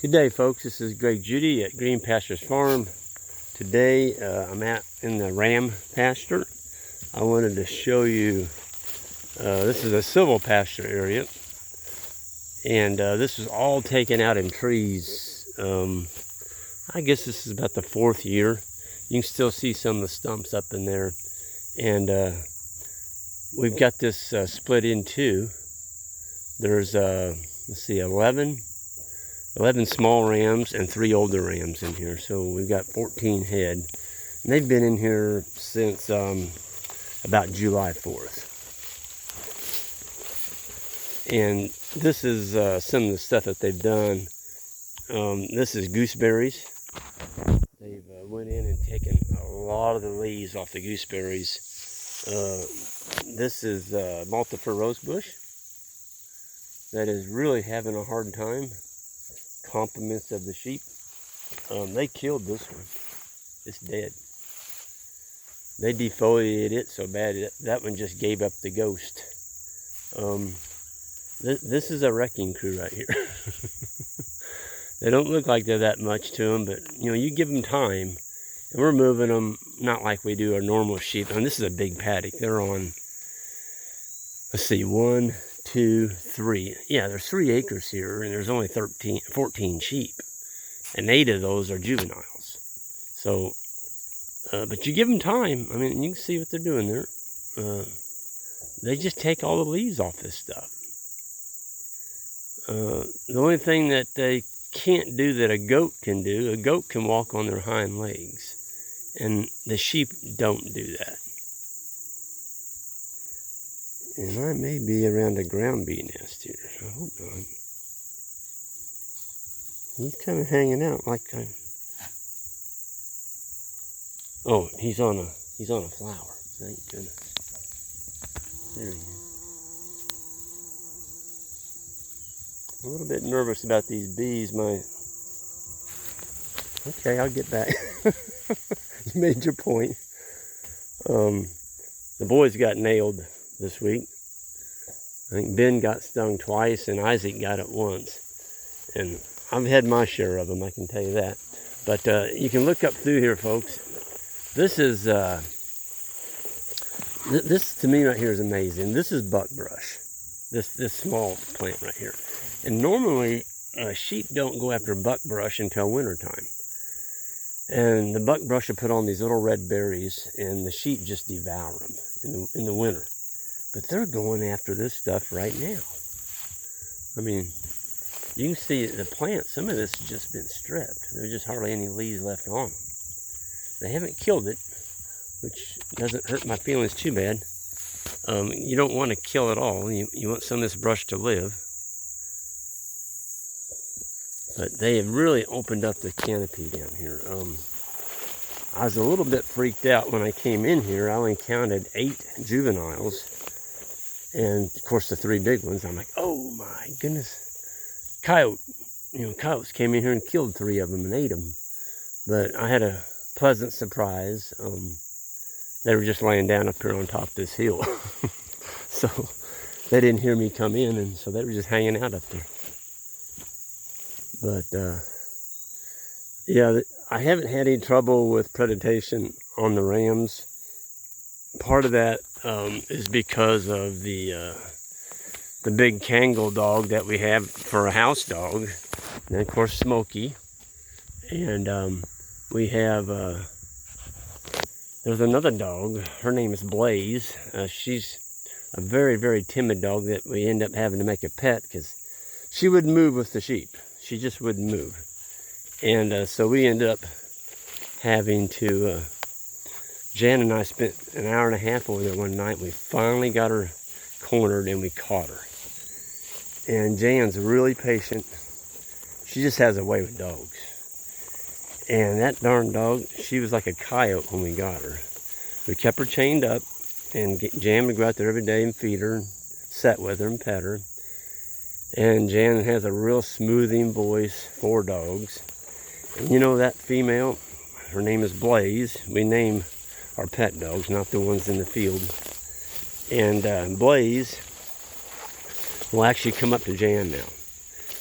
Good day, folks. This is Judy at Green Pastures Farm. Today I'm out in the ram pasture. I wanted to show you, this is a silvopasture area, and this is all taken out in trees. I guess this is about the 4th year. You can still see some of the stumps up in there, and we've got this split in two. There's let's see, 11 small rams and 3 older rams in here, so we've got 14 head, and they've been in here since about July 4th. And this is some of the stuff that they've done. This is gooseberries. They've went in and taken a lot of the leaves off the gooseberries. This is multiple rosebush that is really having a hard time. Compliments of the sheep. They killed this one. It's dead. They defoliated it so bad that one just gave up the ghost. This is a wrecking crew right here. They don't look like they're that much to them, but you know, you give them time, and we're moving them not like we do our normal sheep. And this is a big paddock. They're on, let's see, 1, 2, 3. Yeah, there's 3 acres here, and there's only 14 sheep, and 8 of those are juveniles. So, but you give them time. I mean, you can see what they're doing there. They just take all the leaves off this stuff. The only thing that they can't do that a goat can do, a goat can walk on their hind legs, and the sheep don't do that. And I may be around a ground bee nest here. I hope not. He's kind of hanging out like a... Oh, he's on a flower. Thank goodness. There he is. I'm a little bit nervous about these bees. Okay, I'll get back. You made your point. The boys got nailed this week. I think Ben got stung twice and Isaac got it once. And I've had my share of them, I can tell you that. But you can look up through here, folks. This is, this to me right here is amazing. This is buckbrush. This small plant right here. And normally, sheep don't go after buckbrush until wintertime. And the buckbrush will put on these little red berries, and the sheep just devour them in the winter. But they're going after this stuff right now. I mean, you can see the plant, some of this has just been stripped. There's just hardly any leaves left on them. They haven't killed it, which doesn't hurt my feelings too bad. You don't want to kill it all. You want some of this brush to live. But they have really opened up the canopy down here. I was a little bit freaked out when I came in here. I only counted 8 juveniles. And of course the 3 big ones. I'm like, oh my goodness. Coyotes came in here and killed 3 of them and ate them. But I had a pleasant surprise. They were just laying down up here on top of this hill. So they didn't hear me come in, and so they were just hanging out up there. But yeah, I haven't had any trouble with predation on the rams. Part of that is because of the big Kangal dog that we have for a house dog, and of course Smokey. And we have there's another dog. Her name is Blaze. She's a very, very timid dog that we end up having to make a pet because she wouldn't move with the sheep. She just wouldn't move. And so we ended up having to, Jan and I spent an hour and a half over there one night. We finally got her cornered and we caught her. And Jan's really patient. She just has a way with dogs. And that darn dog, she was like a coyote when we got her. We kept her chained up, and Jan would go out there every day and feed her, and sit with her and pet her. And Jan has a real smoothing voice for dogs. And you know that female, her name is Blaze. We name our pet dogs, not the ones in the field. And Blaze will actually come up to Jan now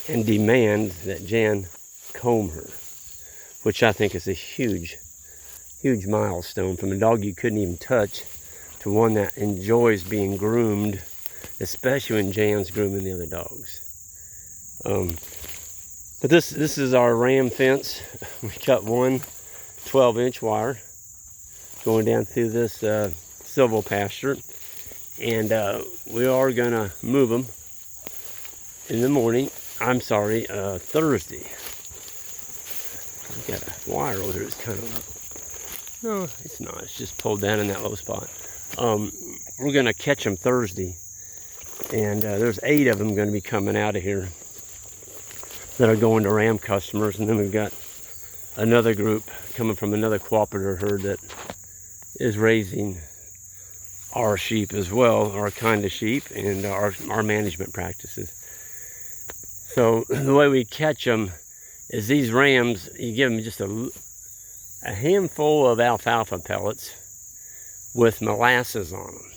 and demand that Jan comb her, which I think is a huge milestone, from a dog you couldn't even touch to one that enjoys being groomed, especially when Jan's grooming the other dogs. But this is our ram fence. We cut one 12-inch wire going down through this silvopasture, and we are gonna move them in the morning. I'm sorry, Thursday. We got a wire over there. It's kind of, no, it's not. It's just pulled down in that low spot. We're gonna catch them Thursday, and there's 8 of them going to be coming out of here that are going to ram customers, and then we've got another group coming from another cooperative herd that is raising our sheep as well, our kind of sheep, and our management practices. So the way we catch them is these rams, you give them just a handful of alfalfa pellets with molasses on them.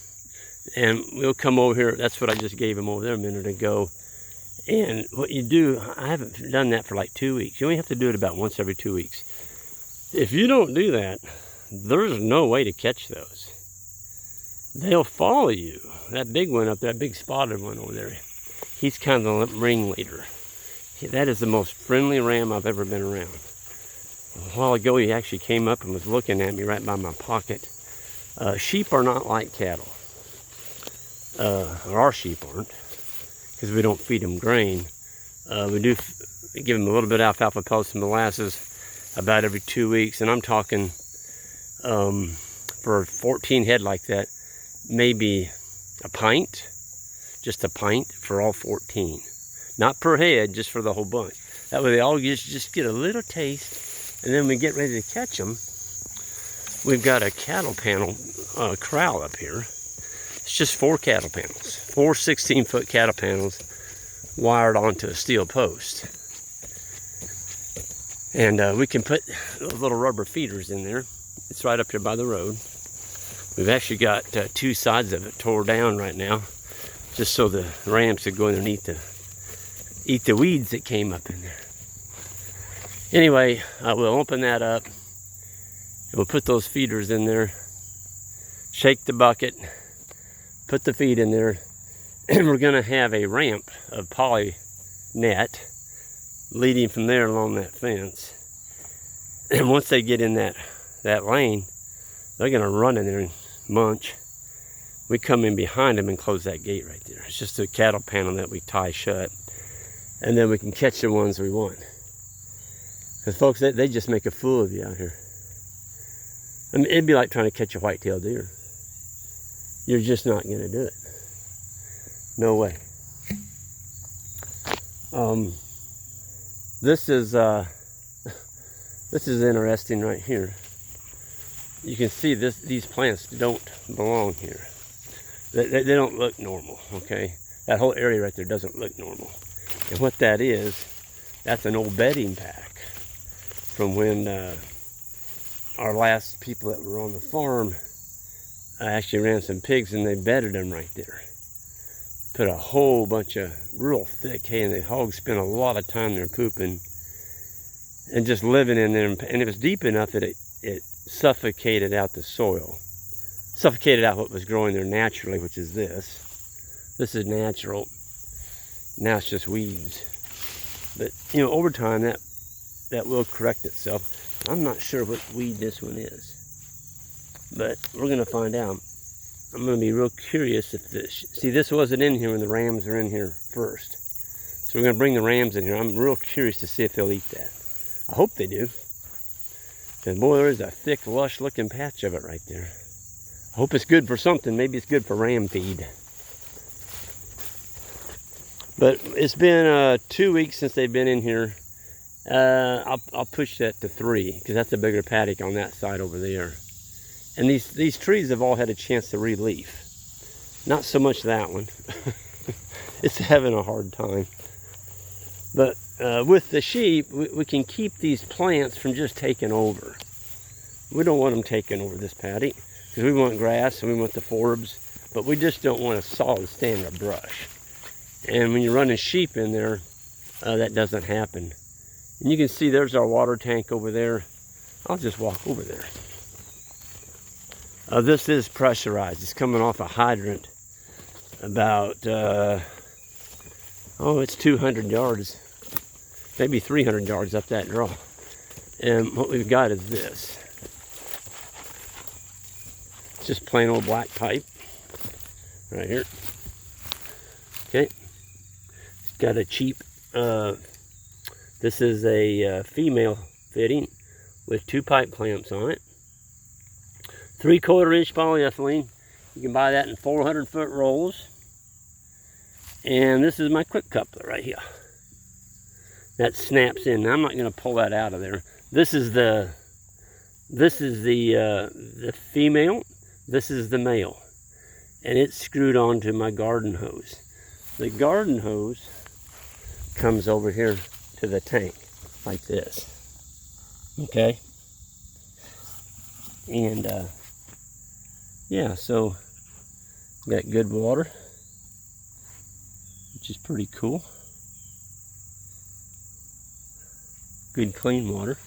And we'll come over here, that's what I just gave them over there a minute ago. And what you do, I haven't done that for like 2 weeks. You only have to do it about once every 2 weeks. If you don't do that, there's no way to catch those. They'll follow you. That big one up there, that big spotted one over there, he's kind of the ringleader. That is the most friendly ram I've ever been around. A while ago, he actually came up and was looking at me right by my pocket. Sheep are not like cattle. Or our sheep aren't, because we don't feed them grain. We do give them a little bit of alfalfa pellets and molasses about every 2 weeks, and I'm talking for 14 head like that, maybe a pint, just a pint for all 14. Not per head, just for the whole bunch. That way they all just get a little taste, and then when we get ready to catch them, we've got a cattle panel corral up here. It's just 4 cattle panels, 4 16-foot cattle panels wired onto a steel post. And we can put little rubber feeders in there. It's right up here by the road. We've actually got 2 sides of it tore down right now, just so the rams could go in there and eat the weeds that came up in there. Anyway, we'll open that up, and we'll put those feeders in there, shake the bucket, put the feed in there, and we're going to have a ramp of poly net leading from there along that fence. And once they get in that lane, they're going to run in there and munch. We come in behind them and close that gate right there. It's just a cattle panel that we tie shut, and then we can catch the ones we want. Because folks, they just make a fool of you out here. I mean, it'd be like trying to catch a white-tailed deer. You're just not going to do it. No way. This is interesting right here. You can see these plants don't belong here. They don't look normal, okay? That whole area right there doesn't look normal. And what that is, that's an old bedding pack from when our last people that were on the farm actually ran some pigs, and they bedded them right there. Put a whole bunch of real thick hay, and the hogs spent a lot of time there pooping and just living in there. And it was deep enough that it suffocated out the soil, suffocated out what was growing there naturally, which is this. This is natural. Now it's just weeds. But you know, over time that will correct itself. I'm not sure what weed this one is, but we're going to find out. I'm going to be real curious if this... See, this wasn't in here when the rams are in here first. So we're going to bring the rams in here. I'm real curious to see if they'll eat that. I hope they do. Because, boy, there's a thick, lush-looking patch of it right there. I hope it's good for something. Maybe it's good for ram feed. But it's been 2 weeks since they've been in here. I'll push that to 3, because that's a bigger paddock on that side over there. And these trees have all had a chance to re-leaf. Not so much that one. It's having a hard time. But with the sheep, we can keep these plants from just taking over. We don't want them taking over this paddock, because we want grass and we want the forbs, but we just don't want a solid stand of brush. And when you're running sheep in there, that doesn't happen. And you can see there's our water tank over there. I'll just walk over there. This is pressurized. It's coming off a hydrant about, it's 200 yards, maybe 300 yards up that draw. And what we've got is this. It's just plain old black pipe right here. Okay. It's got a cheap, this is a female fitting with 2 pipe clamps on it. 3/4 inch polyethylene. You can buy that in 400-foot rolls. And this is my quick coupler right here. That snaps in. Now, I'm not going to pull that out of there. This is the female. This is the male, and it's screwed onto my garden hose. The garden hose comes over here to the tank like this. Okay. And yeah, so got good water, which is pretty cool. Good clean water.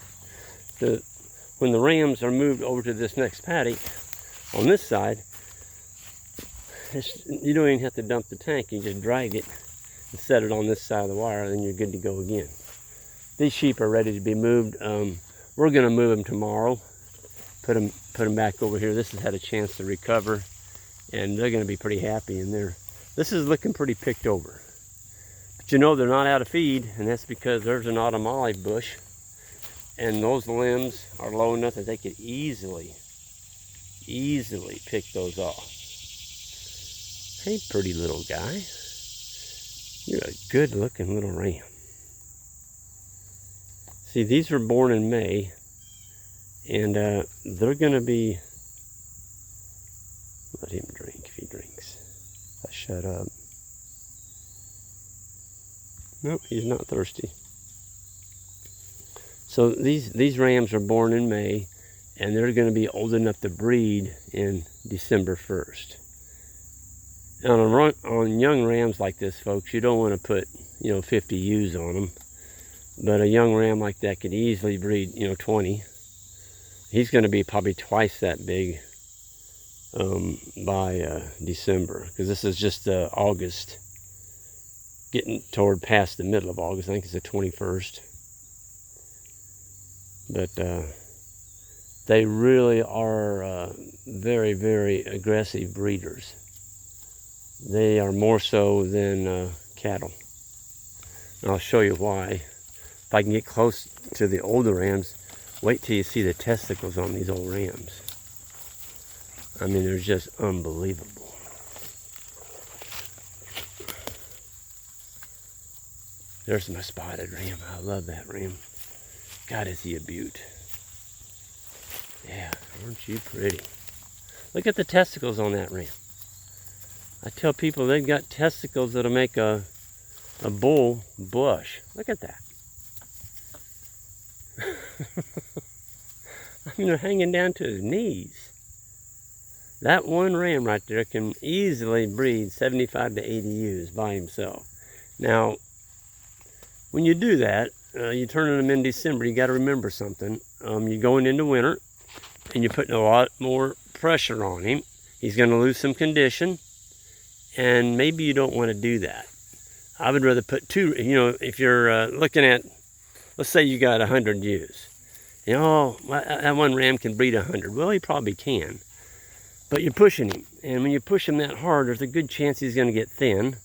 When the rams are moved over to this next paddock on this side, you don't even have to dump the tank. You just drag it and set it on this side of the wire, and then you're good to go again. These sheep are ready to be moved. We're going to move them tomorrow. Put them back over here. This has had a chance to recover, and they're going to be pretty happy in there. This is looking pretty picked over. But you know they're not out of feed, and that's because there's an autumn olive bush, and those limbs are low enough that they could easily pick those off. Hey, pretty little guy. You're a good looking little ram. See, these were born in May, and they're going to be... Let him drink if he drinks. I shut up. Nope, he's not thirsty. So these rams are born in May, and they're going to be old enough to breed in December 1st. On young rams like this, folks, you don't want to put 50 ewes on them, but a young ram like that could easily breed 20. He's going to be probably twice that big by December, because this is just August, getting toward past the middle of August. I think it's the 21st. But they really are very, very aggressive breeders. They are more so than cattle. And I'll show you why. If I can get close to the older rams, wait till you see the testicles on these old rams. I mean, they're just unbelievable. There's my spotted ram. I love that ram. God, is he a beaut. Yeah, aren't you pretty? Look at the testicles on that ram. I tell people they've got testicles that'll make a bull blush. Look at that. I mean, they're hanging down to his knees. That one ram right there can easily breed 75 to 80 ewes by himself. Now, when you do that, you're turning them in December, you got to remember something. You're going into winter, and you're putting a lot more pressure on him. He's going to lose some condition, and maybe you don't want to do that. I would rather put two, if you're looking at, let's say you got 100 ewes. That one ram can breed 100. Well, he probably can. But you're pushing him, and when you push him that hard, there's a good chance he's going to get thin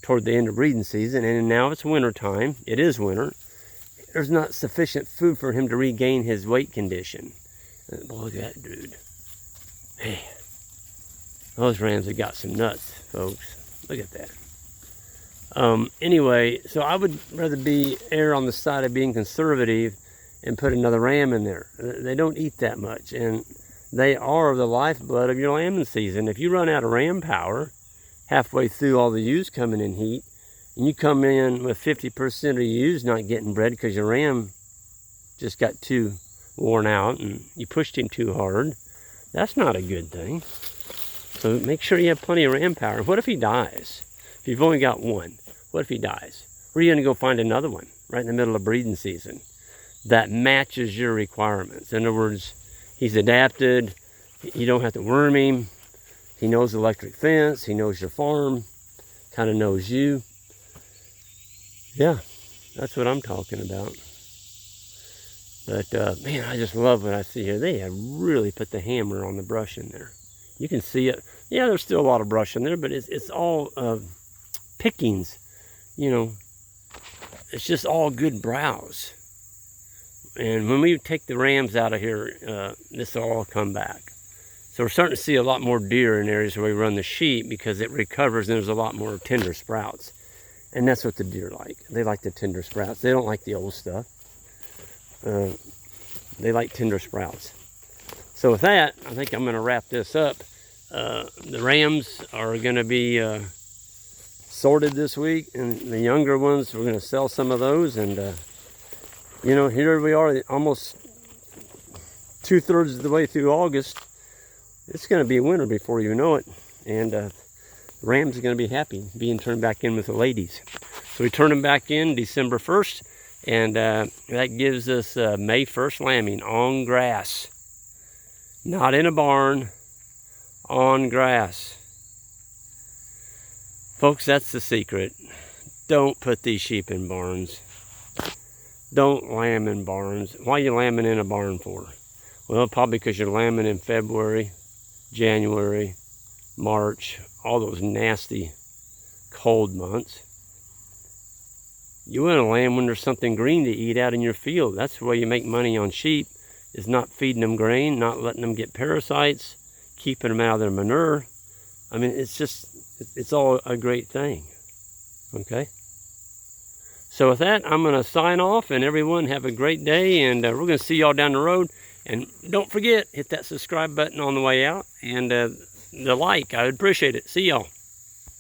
toward the end of breeding season, and now it's winter time. It is winter. There's not sufficient food for him to regain his weight condition. Boy, look at that dude. Man, those rams have got some nuts, folks. Look at that. Anyway, so I would rather err on the side of being conservative and put another ram in there. They don't eat that much, and they are the lifeblood of your lambing season. If you run out of ram power halfway through all the ewes coming in heat, and you come in with 50% of your ewes not getting bred because your ram just got too worn out and you pushed him too hard, that's not a good thing. So make sure you have plenty of ram power. What if he dies? If you've only got one, what if he dies? Where are you going to go find another one? right in the middle of breeding season, that matches your requirements. In other words, he's adapted. You don't have to worm him. He knows the electric fence. He knows your farm. Kind of knows you. Yeah, that's what I'm talking about. But man, I just love what I see here. They have really put the hammer on the brush in there. You can see it. Yeah, there's still a lot of brush in there, but it's all pickings. You know, it's just all good browse. And when we take the rams out of here, this will all come back. So we're starting to see a lot more deer in areas where we run the sheep because it recovers and there's a lot more tender sprouts. And that's what the deer like. They like the tender sprouts. They don't like the old stuff. They like tender sprouts. So with that, I think I'm going to wrap this up. The rams are going to be sorted this week, and the younger ones, we're going to sell some of those. And you know, here we are, almost 2/3 of the way through August. It's going to be winter before you know it, and the rams are going to be happy being turned back in with the ladies. So we turn them back in December 1st, and that gives us May 1st lambing on grass. Not in a barn, on grass. Folks, that's the secret. Don't put these sheep in barns. Don't lamb in barns. Why are you lambing in a barn for? Well, probably because you're lambing in February, January, March, all those nasty cold months. You want to lamb when there's something green to eat out in your field. That's the way you make money on sheep, is not feeding them grain, not letting them get parasites, keeping them out of their manure. I mean, it's all a great thing, okay? So with that, I'm going to sign off, and everyone have a great day, and we're going to see y'all down the road. And don't forget, hit that subscribe button on the way out, and the like. I would appreciate it. See y'all.